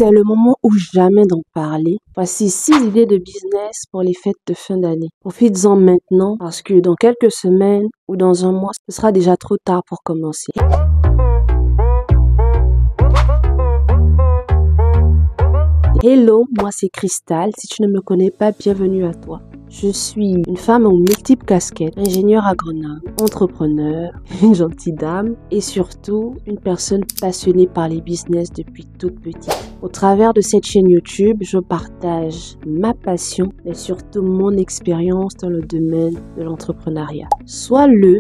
C'est le moment ou jamais d'en parler. Voici 6 idées de business pour les fêtes de fin d'année. Profites-en maintenant parce que dans quelques semaines ou dans un mois, ce sera déjà trop tard pour commencer. Hello, moi c'est Cristal. Si tu ne me connais pas, bienvenue à toi. Je suis une femme aux multiples casquettes, ingénieure agronome, entrepreneur, une gentille dame et surtout une personne passionnée par les business depuis toute petite. Au travers de cette chaîne YouTube, je partage ma passion et surtout mon expérience dans le domaine de l'entrepreneuriat. Sois le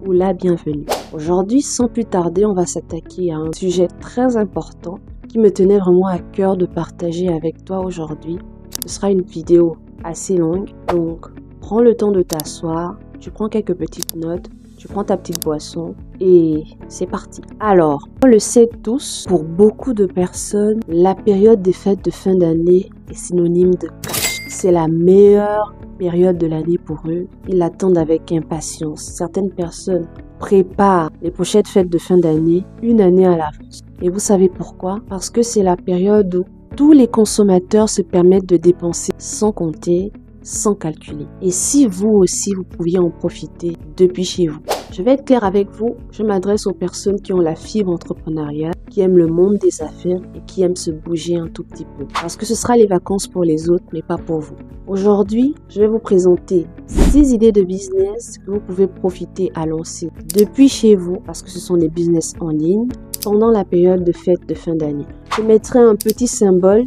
ou la bienvenue. Aujourd'hui, sans plus tarder, on va s'attaquer à un sujet très important qui me tenait vraiment à cœur de partager avec toi aujourd'hui. Ce sera une vidéo assez longue, donc prends le temps de t'asseoir, tu prends quelques petites notes, tu prends ta petite boisson et c'est parti. Alors, on le sait tous, pour beaucoup de personnes, la période des fêtes de fin d'année est synonyme de cash. C'est la meilleure période de l'année pour eux. Ils l'attendent avec impatience. Certaines personnes préparent les prochaines fêtes de fin d'année une année à l'avance. Et vous savez pourquoi? Parce que c'est la période où tous les consommateurs se permettent de dépenser sans compter, sans calculer. Et si vous aussi, vous pouviez en profiter depuis chez vous. Je vais être claire avec vous, je m'adresse aux personnes qui ont la fibre entrepreneuriale, qui aiment le monde des affaires et qui aiment se bouger un tout petit peu. Parce que ce sera les vacances pour les autres, mais pas pour vous. Aujourd'hui, je vais vous présenter 6 idées de business que vous pouvez profiter à lancer depuis chez vous, parce que ce sont des business en ligne, pendant la période de fête de fin d'année. Je mettrai un petit symbole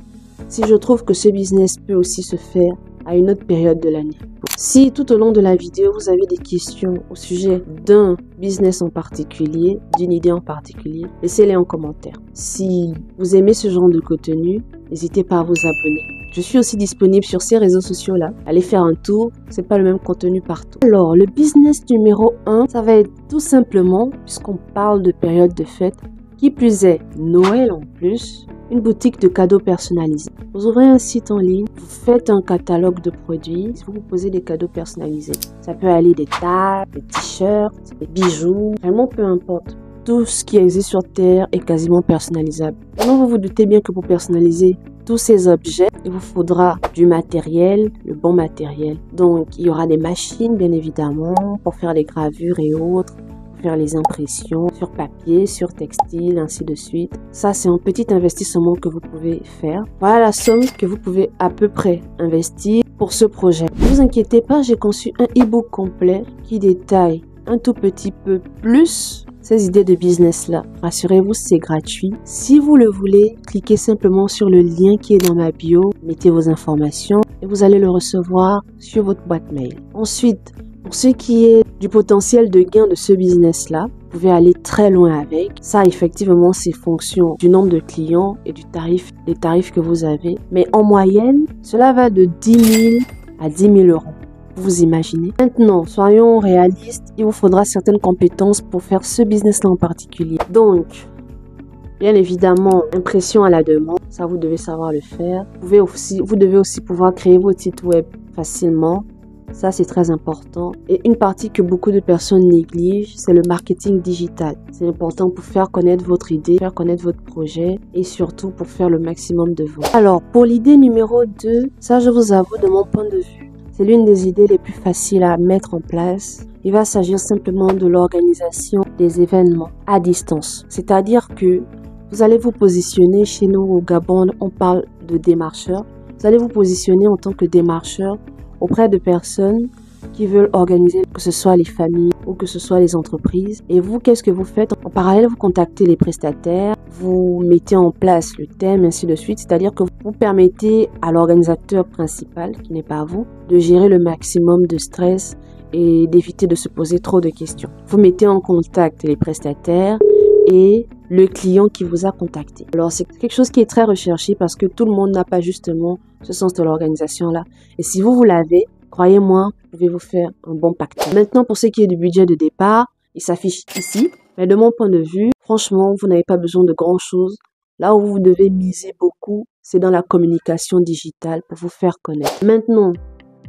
si je trouve que ce business peut aussi se faire à une autre période de l'année. Si tout au long de la vidéo, vous avez des questions au sujet d'un business en particulier, d'une idée en particulier, laissez-les en commentaire. Si vous aimez ce genre de contenu, n'hésitez pas à vous abonner. Je suis aussi disponible sur ces réseaux sociaux-là. Allez faire un tour, c'est pas le même contenu partout. Alors, le business numéro 1, ça va être tout simplement, puisqu'on parle de période de fête, qui plus est Noël en plus, une boutique de cadeaux personnalisés. Vous ouvrez un site en ligne, vous faites un catalogue de produits, vous proposez des cadeaux personnalisés. Ça peut aller des tables, des t-shirts, des bijoux, vraiment peu importe. Tout ce qui existe sur Terre est quasiment personnalisable. Maintenant, vous vous doutez bien que pour personnaliser tous ces objets, il vous faudra du matériel, le bon matériel. Donc, il y aura des machines, bien évidemment, pour faire les gravures et autres, faire les impressions sur papier, sur textile, ainsi de suite. Ça, c'est un petit investissement que vous pouvez faire. Voilà la somme que vous pouvez à peu près investir pour ce projet. Ne vous inquiétez pas, j'ai conçu un e-book complet qui détaille un tout petit peu plus ces idées de business-là. Rassurez-vous, c'est gratuit. Si vous le voulez, cliquez simplement sur le lien qui est dans ma bio, mettez vos informations et vous allez le recevoir sur votre boîte mail. Ensuite, pour ce qui est du potentiel de gain de ce business-là, vous pouvez aller très loin avec. Ça, effectivement, c'est fonction du nombre de clients et des tarifs que vous avez. Mais en moyenne, cela va de 10 000 à 10 000 euros. Vous imaginez? Maintenant, soyons réalistes, il vous faudra certaines compétences pour faire ce business-là en particulier. Donc, bien évidemment, impression à la demande, ça vous devez savoir le faire. Vous devez aussi pouvoir créer votre site web facilement. Ça, c'est très important. Et une partie que beaucoup de personnes négligent, c'est le marketing digital. C'est important pour faire connaître votre idée, faire connaître votre projet et surtout pour faire le maximum de ventes. Alors, pour l'idée numéro 2, ça, je vous avoue, de mon point de vue, c'est l'une des idées les plus faciles à mettre en place. Il va s'agir simplement de l'organisation des événements à distance. C'est-à-dire que vous allez vous positionner chez nous au Gabon, on parle de démarcheurs. Vous allez vous positionner en tant que démarcheur auprès de personnes qui veulent organiser, que ce soit les familles ou que ce soit les entreprises. Et vous, qu'est-ce que vous faites? En parallèle, vous contactez les prestataires, vous mettez en place le thème, ainsi de suite. C'est-à-dire que vous permettez à l'organisateur principal, qui n'est pas vous, de gérer le maximum de stress et d'éviter de se poser trop de questions. Vous mettez en contact les prestataires et le client qui vous a contacté. Alors, c'est quelque chose qui est très recherché parce que tout le monde n'a pas justement ce sens de l'organisation-là. Et si vous l'avez, croyez-moi, vous pouvez vous faire un bon pacte. Maintenant, pour ce qui est du budget de départ, il s'affiche ici. Mais de mon point de vue, franchement, vous n'avez pas besoin de grand-chose. Là où vous devez miser beaucoup, c'est dans la communication digitale pour vous faire connaître. Maintenant,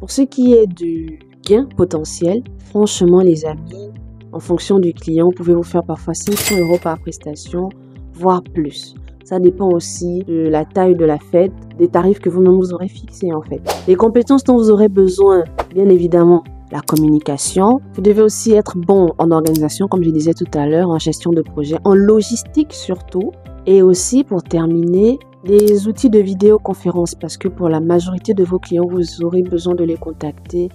pour ce qui est du gain potentiel, franchement, les amis, en fonction du client, vous pouvez vous faire parfois 500 € par prestation, voire plus. Ça dépend aussi de la taille de la fête, des tarifs que vous-même vous aurez fixés en fait. Les compétences dont vous aurez besoin, bien évidemment, la communication. Vous devez aussi être bon en organisation, comme je disais tout à l'heure, en gestion de projet, en logistique surtout. Et aussi, pour terminer, les outils de vidéoconférence, parce que pour la majorité de vos clients, vous aurez besoin de les contacter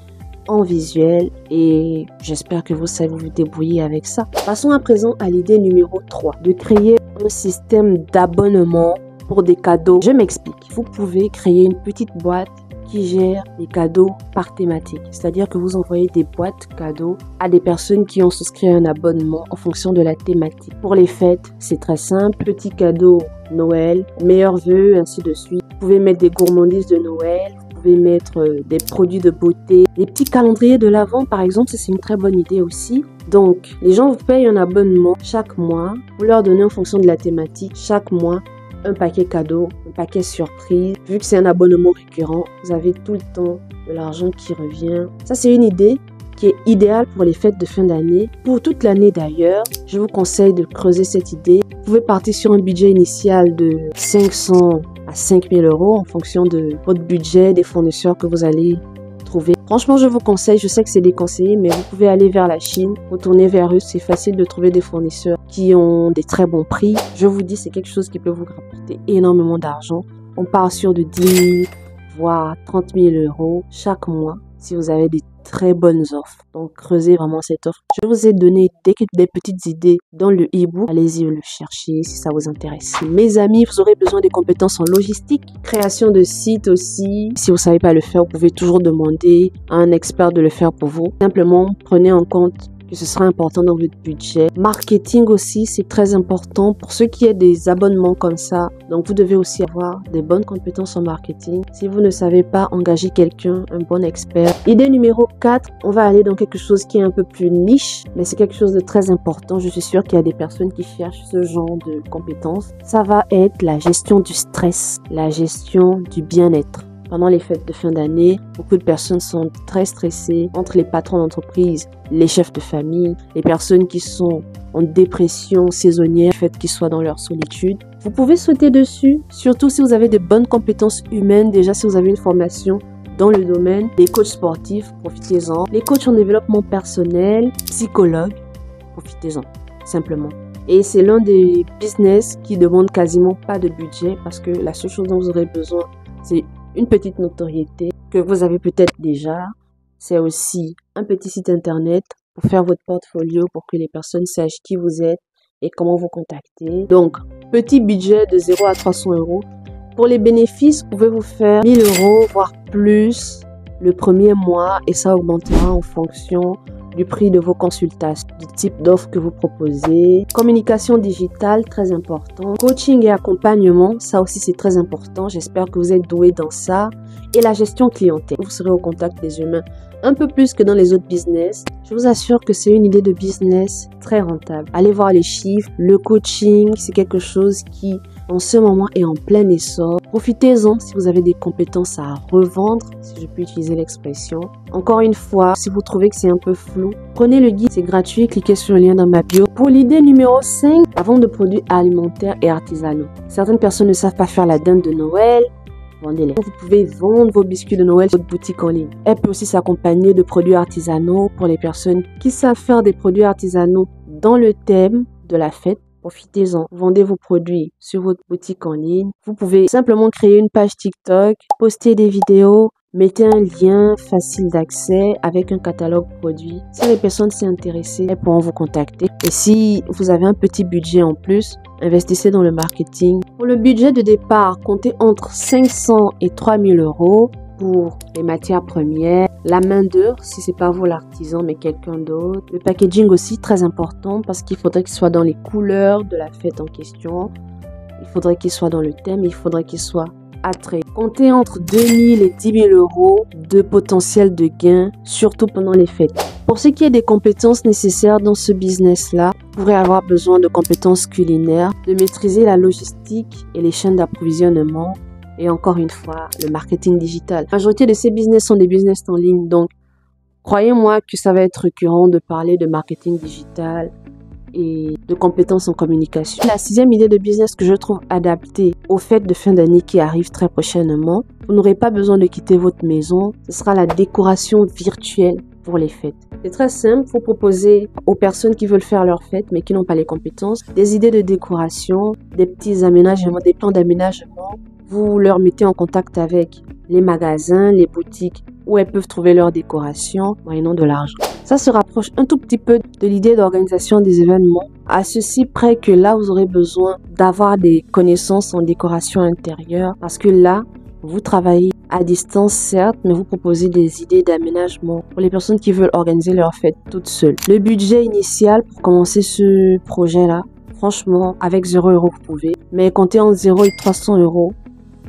en visuel et j'espère que vous savez vous débrouiller avec ça. Passons à présent à l'idée numéro 3, de créer un système d'abonnement pour des cadeaux. Je m'explique. Vous pouvez créer une petite boîte qui gère les cadeaux par thématique. C'est-à-dire que vous envoyez des boîtes cadeaux à des personnes qui ont souscrit un abonnement en fonction de la thématique. Pour les fêtes, c'est très simple. Petit cadeau Noël, meilleurs vœux, ainsi de suite. Vous pouvez mettre des gourmandises de Noël. Vous pouvez mettre des produits de beauté. Les petits calendriers de l'Avent, par exemple, c'est une très bonne idée aussi. Donc, les gens vous payent un abonnement chaque mois. Vous leur donnez en fonction de la thématique chaque mois un paquet cadeau, un paquet surprise. Vu que c'est un abonnement récurrent, vous avez tout le temps de l'argent qui revient. Ça, c'est une idée qui est idéale pour les fêtes de fin d'année. Pour toute l'année d'ailleurs, je vous conseille de creuser cette idée. Vous pouvez partir sur un budget initial de 500 à 5000 euros en fonction de votre budget, des fournisseurs que vous allez trouver. Franchement, je vous conseille, je sais que c'est déconseillé, mais vous pouvez aller vers la Chine, retourner vers eux. C'est facile de trouver des fournisseurs qui ont des très bons prix. Je vous dis, c'est quelque chose qui peut vous rapporter énormément d'argent. On part sur de 10 000, voire 30 000 euros chaque mois si vous avez des très bonnes offres. Donc, creusez vraiment cette offre. Je vous ai donné des petites idées dans le e-book. Allez-y le chercher si ça vous intéresse. Mes amis, vous aurez besoin des compétences en logistique, création de sites aussi. Si vous ne savez pas le faire, vous pouvez toujours demander à un expert de le faire pour vous. Simplement, prenez en compte que ce sera important dans votre budget. Marketing aussi, c'est très important pour ceux qui ont des abonnements comme ça. Donc, vous devez aussi avoir des bonnes compétences en marketing. Si vous ne savez pas, engagez quelqu'un, un bon expert. Idée numéro 4, on va aller dans quelque chose qui est un peu plus niche, mais c'est quelque chose de très important. Je suis sûre qu'il y a des personnes qui cherchent ce genre de compétences. Ça va être la gestion du stress, la gestion du bien-être. Pendant les fêtes de fin d'année, beaucoup de personnes sont très stressées entre les patrons d'entreprise, les chefs de famille, les personnes qui sont en dépression saisonnière, le fait qu'ils soient dans leur solitude. Vous pouvez sauter dessus, surtout si vous avez de bonnes compétences humaines, déjà si vous avez une formation dans le domaine. Les coachs sportifs, profitez-en. Les coachs en développement personnel, psychologues, profitez-en, simplement. Et c'est l'un des business qui demande quasiment pas de budget parce que la seule chose dont vous aurez besoin, c'est une petite notoriété que vous avez peut-être déjà. C'est aussi un petit site internet pour faire votre portfolio pour que les personnes sachent qui vous êtes et comment vous contacter. Donc, petit budget de 0 à 300 euros. Pour les bénéfices, vous pouvez vous faire 1000 euros, voire plus le premier mois et ça augmentera en fonction du prix de vos consultations, du type d'offre que vous proposez. Communication digitale, très important. Coaching et accompagnement, ça aussi c'est très important. J'espère que vous êtes doué dans ça. Et la gestion clientèle. Vous serez au contact des humains un peu plus que dans les autres business. Je vous assure que c'est une idée de business très rentable. Allez voir les chiffres. Le coaching, c'est quelque chose qui en ce moment est en plein essor. Profitez-en si vous avez des compétences à revendre, si je peux utiliser l'expression. Encore une fois, si vous trouvez que c'est un peu flou, prenez le guide, c'est gratuit, cliquez sur le lien dans ma bio. Pour l'idée numéro 5, la vente de produits alimentaires et artisanaux. Certaines personnes ne savent pas faire la dinde de Noël. Vendez-les. Vous pouvez vendre vos biscuits de Noël sur votre boutique en ligne. Elle peut aussi s'accompagner de produits artisanaux pour les personnes qui savent faire des produits artisanaux dans le thème de la fête. Profitez-en. Vendez vos produits sur votre boutique en ligne. Vous pouvez simplement créer une page TikTok, poster des vidéos, mettez un lien facile d'accès avec un catalogue produit. Si les personnes s'y intéressent, elles pourront vous contacter. Et si vous avez un petit budget en plus, investissez dans le marketing. Pour le budget de départ, comptez entre 500 et 3000 euros pour les matières premières, la main d'œuvre, si c'est pas vous l'artisan, mais quelqu'un d'autre. Le packaging aussi, très important parce qu'il faudrait qu'il soit dans les couleurs de la fête en question. Il faudrait qu'il soit dans le thème, il faudrait qu'il soit attrait. Comptez entre 2000 et 10 000 euros de potentiel de gain, surtout pendant les fêtes. Pour ce qui est des compétences nécessaires dans ce business-là, vous pourrez avoir besoin de compétences culinaires, de maîtriser la logistique et les chaînes d'approvisionnement, et encore une fois, le marketing digital. La majorité de ces business sont des business en ligne, donc croyez-moi que ça va être récurrent de parler de marketing digital et de compétences en communication. La 6e idée de business que je trouve adaptée aux fêtes de fin d'année qui arrivent très prochainement, vous n'aurez pas besoin de quitter votre maison, ce sera la décoration virtuelle pour les fêtes. C'est très simple, vous proposez aux personnes qui veulent faire leur fête mais qui n'ont pas les compétences, des idées de décoration, des petits aménagements, des plans d'aménagement. Vous leur mettez en contact avec les magasins, les boutiques où elles peuvent trouver leur décoration moyennant de l'argent. Ça se rapproche un tout petit peu de l'idée d'organisation des événements, à ceci près que là vous aurez besoin d'avoir des connaissances en décoration intérieure parce que là vous travaillez à distance certes, mais vous proposez des idées d'aménagement pour les personnes qui veulent organiser leur fête toutes seules. Le budget initial pour commencer ce projet-là, franchement, avec 0 € vous pouvez, mais comptez entre 0 et 300 €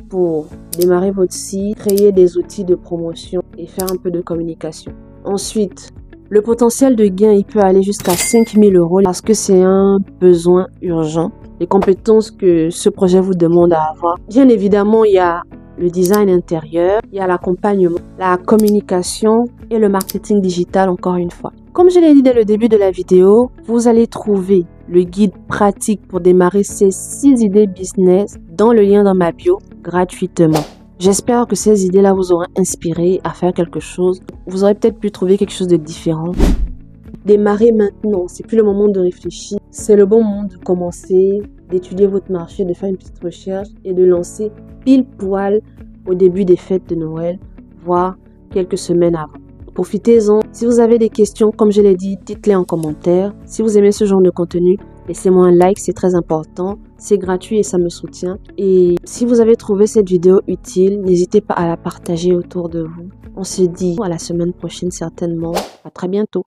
pour démarrer votre site, créer des outils de promotion et faire un peu de communication. Ensuite, le potentiel de gain, il peut aller jusqu'à 5 000 € parce que c'est un besoin urgent. Les compétences que ce projet vous demande à avoir. Bien évidemment, il y a le design intérieur, il y a l'accompagnement, la communication et le marketing digital encore une fois. Comme je l'ai dit dès le début de la vidéo, vous allez trouver le guide pratique pour démarrer ces 6 idées business dans le lien dans ma bio gratuitement. J'espère que ces idées-là vous auront inspiré à faire quelque chose. Vous aurez peut-être pu trouver quelque chose de différent. Démarrez maintenant, c'est plus le moment de réfléchir. C'est le bon moment de commencer, d'étudier votre marché, de faire une petite recherche et de lancer pile poil au début des fêtes de Noël, voire quelques semaines avant. Profitez-en. Si vous avez des questions, comme je l'ai dit, dites-les en commentaire. Si vous aimez ce genre de contenu, laissez-moi un like, c'est très important. C'est gratuit et ça me soutient. Et si vous avez trouvé cette vidéo utile, n'hésitez pas à la partager autour de vous. On se dit à la semaine prochaine certainement. À très bientôt.